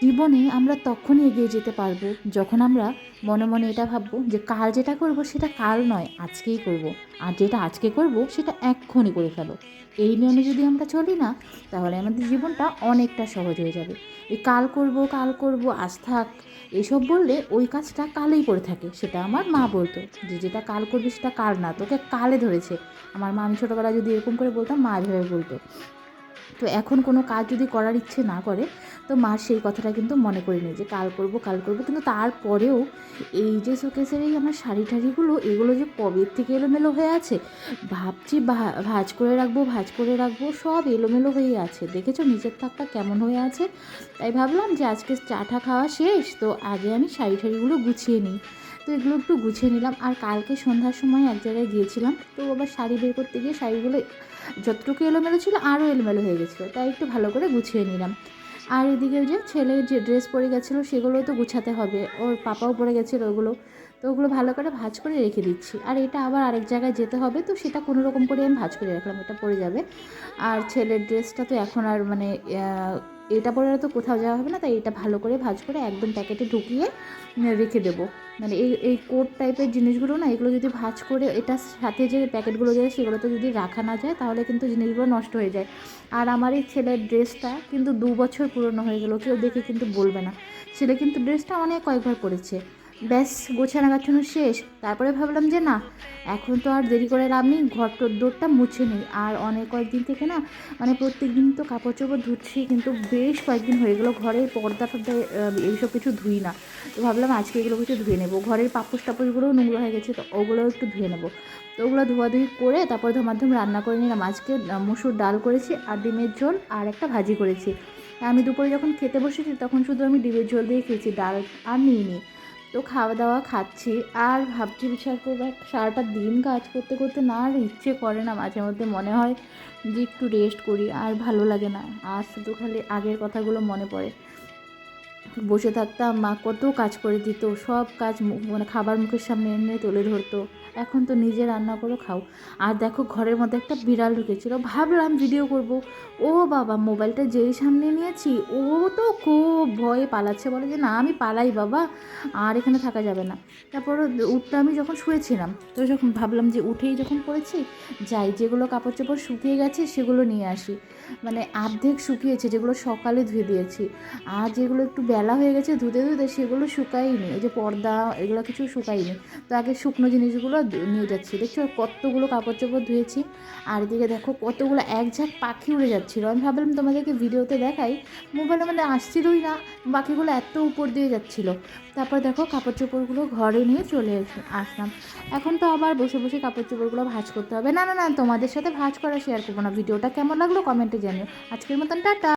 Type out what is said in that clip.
জীবনে আমরা তখনই এগিয়ে যেতে পারবো যখন আমরা মনে মনে এটা ভাববো যে কাল যেটা করব সেটা কাল নয় আজকেই করব, আর যেটা আজকে করব সেটা এক্ষুনি করে ফেলো। এই নিয়মে যদি আমরা চলি না, তাহলে আমাদের জীবনটা অনেকটা সহজ হয়ে যাবে। এই কাল করব আজ থাক এসব বললে ওই কাজটা কালেই পড়ে থাকে। সেটা আমার মা বলতো যে যেটা কাল করবি সেটা কাল না, তোকে কালে ধরেছে। আমার মা, আমি ছোটোবেলায় যদি এরকম করে বলতাম, মা এভাবে বলতো। তো এখন কোনো কাজ যদি করার ইচ্ছে না করে, তো মার সেই কথাটা কিন্তু মনে করে নিই যে কাল করবো, কিন্তু তারপরেও এই যে শোকেসের এই আমার শাড়ি টাড়িগুলো, এগুলো যে কবে থেকে এলোমেলো হয়ে আছে, ভাবছি ভাঁজ করে রাখবো, সব এলোমেলো হয়ে আছে। দেখেছো নিচের থাকটা কেমন হয়ে আছে? তাই ভাবলাম যে আজকে চাটা খাওয়া শেষ, তো আগে আমি শাড়ি টাড়িগুলো গুছিয়ে নিই। তো এগুলো একটু গুছিয়ে নিলাম। আর কালকে সন্ধ্যার সময় এক জায়গায় গিয়েছিলাম, তো আবার শাড়ি বের করতে গিয়ে শাড়িগুলো যতটুকু এলোমেলো ছিল আরও এলোমেলো হয়ে গেছিলো, তাই একটু ভালো করে গুছিয়ে নিলাম। আর এদিকে যে ছেলে যে ড্রেস পরে গেছিলো সেগুলোও তো গুছাতে হবে, ওর পাপাও পরে গেছিলো ওগুলো, তো ওগুলো ভালো করে ভাঁজ করে রেখে দিচ্ছি। আর এটা আবার আরেক জায়গায় যেতে হবে, তো সেটা কোনো রকম করে আমি ভাঁজ করে রাখলাম, এটা পরে যাবে। আর ছেলের ড্রেসটা তো এখন আর মানে এটা পরে তো কোথাও যাওয়া হবে না, তাই এটা ভালো করে ভাঁজ করে একদম প্যাকেটে ঢুকিয়ে রেখে দেবো। মানে এই কোট টাইপের জিনিসগুলো না, এগুলো যদি ভাঁজ করে এটার সাথে যে প্যাকেটগুলো যায় সেগুলোতে যদি রাখা না যায়, তাহলে কিন্তু জিনিসগুলো নষ্ট হয়ে যায়। আর আমার এই ছেলের ড্রেসটা কিন্তু 2 বছর পুরনো হয়ে গেলো, কেউ দেখে কিন্তু বলবে না। ছেলে কিন্তু ড্রেসটা অনেক কয়েকবার পরেছে। ব্যাস গোছানো গাছানো শেষ, তারপরে ভাবলাম যে না, এখন তো আর দেরি করে লাভ নেই, ঘর দোরটা মুছে নিই। আর অনেক কয়েকদিন থেকে না, মানে প্রত্যেক দিন তো কাপড় চোপড় ধুচ্ছি, কিন্তু বেশ কয়েকদিন হয়ে গেলো ঘরের পর্দা টর্দা এইসব কিছু ধুই না। তো ভাবলাম আজকে এগুলো কিছু ধুয়ে নেবো, ঘরের পাপোশ টাপোশগুলোও নোংরা হয়ে গেছে, তো ওগুলোও একটু ধুয়ে নেবো। তো ওগুলো ধোয়াধুয়ি করে তারপর ধমাধম রান্না করে নিলাম। আজকে মুসুর ডাল করেছি আর ডিমের ঝোল আর একটা ভাজি করেছি। আমি দুপুরে যখন খেতে বসেছি তখন শুধু আমি ডিমের ঝোল দিয়ে খেয়েছি, ডাল আর নিইনি। তো খাওয়া দাওয়া খাচ্ছি আর ভাবছি, বিশ্বাস করবো সারাটা দিন কাজ করতে করতে না আর ইচ্ছে করে না, মাঝে মধ্যে মনে হয় যে একটু রেস্ট করি, আর ভালো লাগে না। আর শুধু খালি আগের কথাগুলো মনে পড়ে। বসে থাকতাম, মা কত কাজ করে দিত, সব কাজ মানে খাবার মুখের সামনে এনে তুলে ধরতো। এখন তো নিজে রান্না করো খাও। আর দেখো ঘরের মধ্যে একটা বিড়াল ঢুকেছিল, ভাবলাম ভিডিও করব, ও বাবা মোবাইলটা যেই সামনে নিয়েছি ও তো খুব ভয়ে পালাচ্ছে, বলে যে না আমি পালাই বাবা, আর এখানে থাকা যাবে না। তারপর উঠতে আমি যখন শুয়েছিলাম, তো যখন ভাবলাম যে উঠেই যখন পড়েছি, যাই যেগুলো কাপড় চোপড় শুকিয়ে গেছে সেগুলো নিয়ে আসি। মানে অর্ধেক শুকিয়েছে যেগুলো সকালে ধুয়ে দিয়েছি, আর যেগুলো একটু বেলা হয়ে গেছে ধুতে ধুতে সেগুলো শুকাইনি, ওই যে পর্দা এগুলো কিছু শুকাইনি। তো আগে শুকনো জিনিসগুলো নিয়ে যাচ্ছি। দেখছো কতগুলো কাপড় চোপড় ধুয়েছি। আর এদিকে দেখো কতগুলো এক ঝাঁক পাখি উড়ে যাচ্ছিলো, আমি ভাবলাম তোমাদেরকে ভিডিওতে দেখাই, মোবাইলে মানে আসছিলই না, পাখিগুলো এত উপর দিয়ে যাচ্ছিলো। তারপর দেখো কাপড় চোপড়গুলো ঘরে নিয়ে চলে আসলাম। এখন তো আবার বসে বসে কাপড় চোপড়গুলো ভাঁজ করতে হবে। না না না, তোমাদের সাথে ভাঁজ করা শেয়ার করবো না। ভিডিওটা কেমন লাগলো কমেন্টে জানিও। আজকের মতন টাটা।